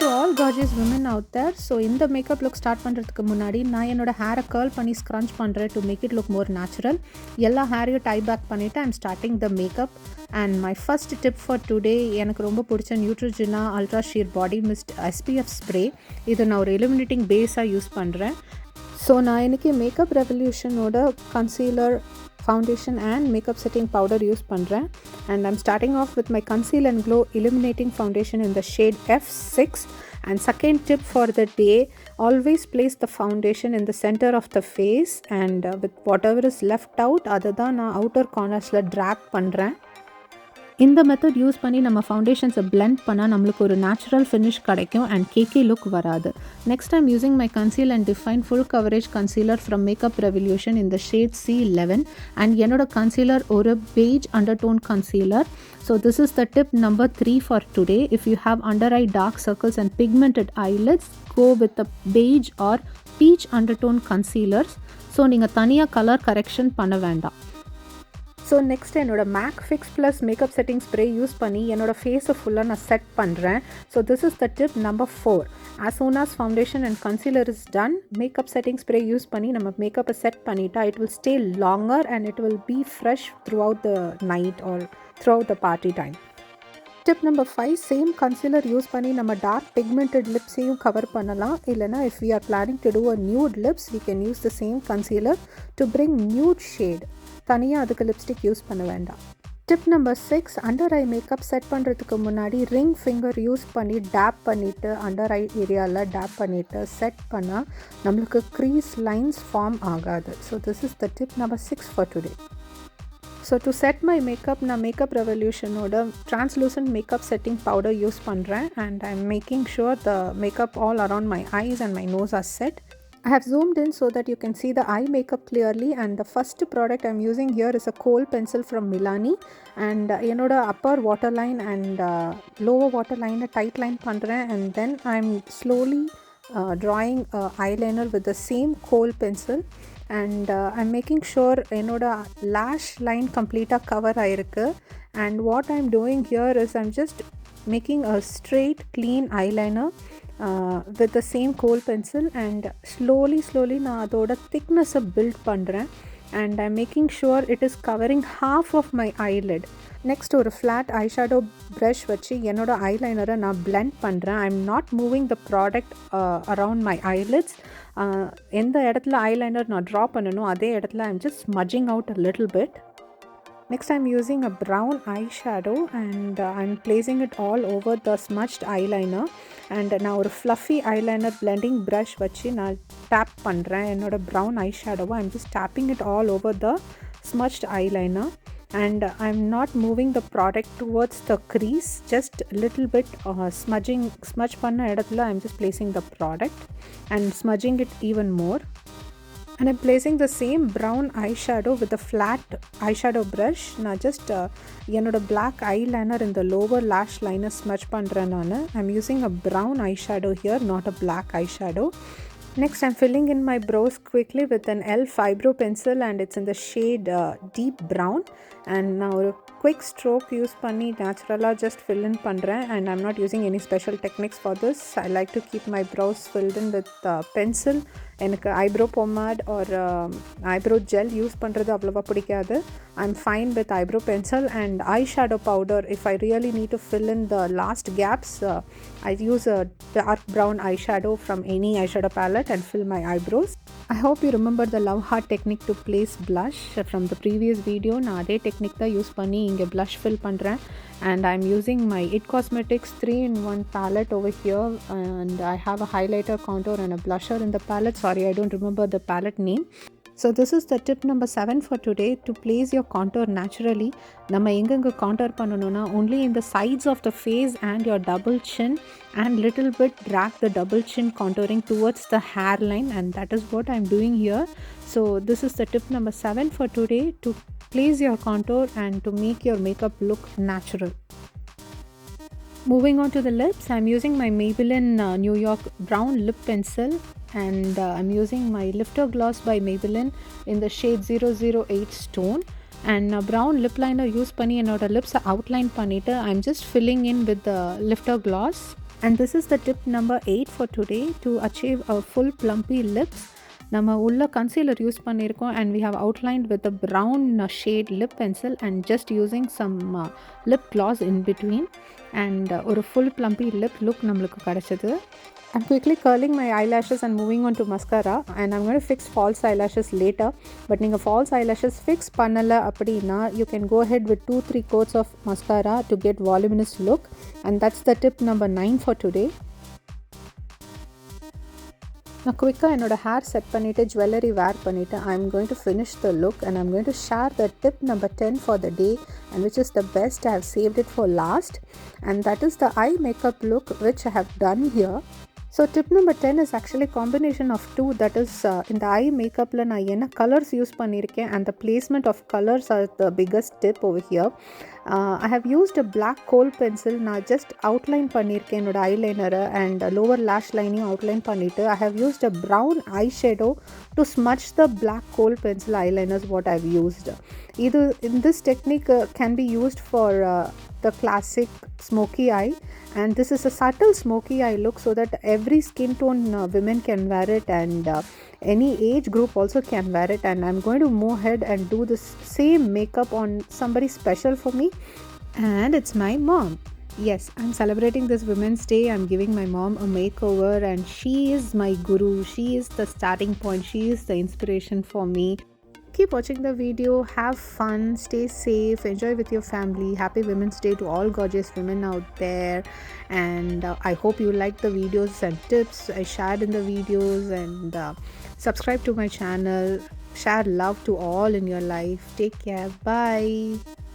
all gorgeous women out there. So இந்த makeup look start பண்ணுறதுக்கு முன்னாடி நான் என்னோட ஹேரை கேர்ள் பண்ணி ஸ்க்ரன்ச் பண்ணுறேன் to make it look more natural. எல்லா ஹேரையும் டை பேக் பண்ணிவிட்டு I'm starting the makeup. And my first tip for today, எனக்கு ரொம்ப பிடிச்ச Neutrogena ultra sheer body mist SPF spray. இது நான் ஒரு illuminating பேஸாக யூஸ் பண்ணுறேன். ஸோ நான் இன்றைக்கி மேக்கப் ரெவல்யூஷனோட concealer, foundation and makeup setting powder use பண்றேன். And I'm starting off with my Conceal and Glow Illuminating Foundation in the shade F6. And second tip for the day, always place the foundation in the center of the face and with whatever is left out, அதை தான் நான் outer கார்னர்ஸில் track பண்ணுறேன். இந்த method use பண்ணி நம்ம ஃபவுண்டேஷன்ஸை blend பண்ணால் நம்மளுக்கு ஒரு நேச்சுரல் ஃபினிஷ் கிடைக்கும் அண்ட் கேக்கி லுக் வராது. Next I'm using my conceal and define full coverage concealer from Makeup Revolution இந்த ஷேட் C11. அண்ட் என்னோட கன்சீலர் ஒரு beige undertone concealer. So this is the tip number 3 for today. If you have under eye dark circles and pigmented eyelids, go with the beige or peach undertone concealers. So நீங்கள் தனியாக colour correction பண்ண வேண்டாம். So next என்னோட MAC Fix plus makeup setting spray use பண்ணி என்னோட ஃபேஸை ஃபுல்லாக நான் செட் பண்ணுறேன். So this is the tip number 4. as soon as foundation and concealer is done, makeup setting spray use பண்ணி நம்ம மேக்கப்பை செட் பண்ணிட்டா it will stay longer and it will be fresh throughout the night or throughout the party time. Tip number 5, same concealer use பண்ணி நம்ம dark pigmented லிப்ஸையும் cover பண்ணலாம். இல்லைனா if we are planning to do a nude lips, we can use the same concealer to bring nude shade. தனியாக அதுக்கு lipstick use பண்ண வேண்டாம். Tip number 6, under eye makeup set பண்ணுறதுக்கு முன்னாடி ரிங் ஃபிங்கர் யூஸ் பண்ணி tap பண்ணிவிட்டு under eye ஏரியாவில் tap பண்ணிவிட்டு செட் பண்ணால் நம்மளுக்கு க்ரீஸ் லைன்ஸ் ஃபார்ம் ஆகாது. So this is the tip number 6 for today. So to set my makeup, நான் மேக்கப் ரெவல்யூஷனோட translucent makeup setting powder use பண்ணுறேன். And I am making sure the makeup all around my eyes and my nose are set. I have zoomed in so that you can see the eye makeup clearly, and the first product I'm using here is a kohl pencil from Milani. And என்னோட upper waterline and lower waterline tight line பண்ணுறேன். And then I'm slowly drawing eyeliner with the same kohl pencil. And I'm making sure என்னோட lash line completely cover ஆயிருக்கு. And what I'm doing here is I'm just making a straight clean eyeliner with the same kohl pencil, and slowly நான் அதோட திக்னஸை build பண்ணுறேன். and I'm making sure it is covering half of my eyelid. next ஒரு flat eyeshadow brush வச்சு என்னோட eyeliner நான் blend பண்ணுறேன். I'm not moving the product around my eyelids. எந்த இடத்துல eyeliner நான் ட்ரா பண்ணணும் அதே இடத்துல I'm just smudging out a little bit. Next I'm using a brown eyeshadow and I'm placing it all over the smudged eyeliner. And நான் ஒரு fluffy eyeliner blending brush வச்சு நான் tap பண்ணுறேன் என்னோட brown eyeshadow. I'm just tapping it all over the smudged eyeliner. And I'm not moving the product towards the crease, just a little bit smudge பண்ண இடத்துல I'm just placing the product and smudging it even more. And I'm placing the same brown eyeshadow with a flat eyeshadow brush. நான் just என்னோட black eyeliner in the lower lash liner smudge பண்ணுறேன் நான். I'm using a brown eyeshadow here, not a black eyeshadow. Next I'm filling in my brows quickly with an e.l.f. eyebrow pencil, and it's in the shade deep brown. And now ஒரு quick stroke use பண்ணி naturally just fill in பண்ணுறேன். And I'm not using any special techniques for this. I like to keep my brows filled in with pencil. எனக்கு eyebrow pomade or eyebrow gel use பண்ணுறது அவ்வளோவா பிடிக்காது. I'm fine with eyebrow pencil and eyeshadow powder. If I really need to fill in the last gaps, I use a dark brown eyeshadow from any eyeshadow palette and fill my eyebrows. I hope you remember the love heart technique to place blush from the previous video. நான் அதே technique தான் use பண்ணி இங்கே blush fill பண்ணுறேன். And I'm using my IT Cosmetics 3-in-1 palette over here, and I have a highlighter, contour and a blusher in the palette. Sorry, I don't remember the palette name. So this is the tip number 7 for today. To place your contour naturally, நம்ம எங்கெங்க contour பண்ணணும்னா only in the sides of the face and your double chin, and little bit drag the double chin contouring towards the hairline, and that is what I'm doing here. So this is the tip number 7 for today, to place your contour and to make your makeup look natural. Moving on to the lips, I'm using my Maybelline New York brown lip pencil, and I'm using my lifter gloss by Maybelline in the shade 008 stone. And brown lip liner use பண்ணி என்னோட lips outline பண்ணிட்டு I'm just filling in with the lifter gloss. And this is the tip number 8 for today to achieve a full plumpy lips. நம்ம உள்ள concealer use பண்ணியிருக்கோம் and we have outlined with a brown shade lip pencil and just using some lip gloss in between and ஒரு full plumpy lip look நம்மளுக்கு கிடைச்சது. I'm quickly curling my eyelashes and moving on to mascara, and I'm going to fix false eyelashes later. But நீங்கள் false eyelashes fix பண்ணல அப்படின்னா you can go ahead with 2-3 coats of mascara to get voluminous look, and that's the tip number 9 for today. நான் குவிக்காக என்னோடய hair set பண்ணிவிட்டு jewellery வேர் பண்ணிவிட்டு I'm going to finish the look and I'm going to share the tip number 10 for the day, and which is the best. I have saved it for last, and that is the eye makeup look which I have done here. So tip number 10 is actually combination of two, that is in the eye makeup la na enna colors use பண்ணிருக்கேன் and the placement of colors are the biggest tip over here. I have used a black kohl pencil. நான் just outline பண்ணிருக்கேன் என்னோட eyeliner and lower lash lining outline பண்ணிட்டு I have used a brown eyeshadow to smudge the black kohl pencil eyeliners what I have used. In this technique can be used for the classic smoky eye, and this is a subtle smoky eye look so that every skin tone women can wear it, and any age group also can wear it. And I'm going to move ahead and do this same makeup on somebody special for me, and it's my mom. Yes, I'm celebrating this Women's Day. I'm giving my mom a makeover, and she is my guru. She is the starting point. She is the inspiration for me. Keep watching the video, have fun, stay safe, enjoy with your family. Happy Women's Day to all gorgeous women out there, and I hope you like the videos and tips I shared in the videos, and subscribe to my channel. Share love to all in your life. Take care. Bye.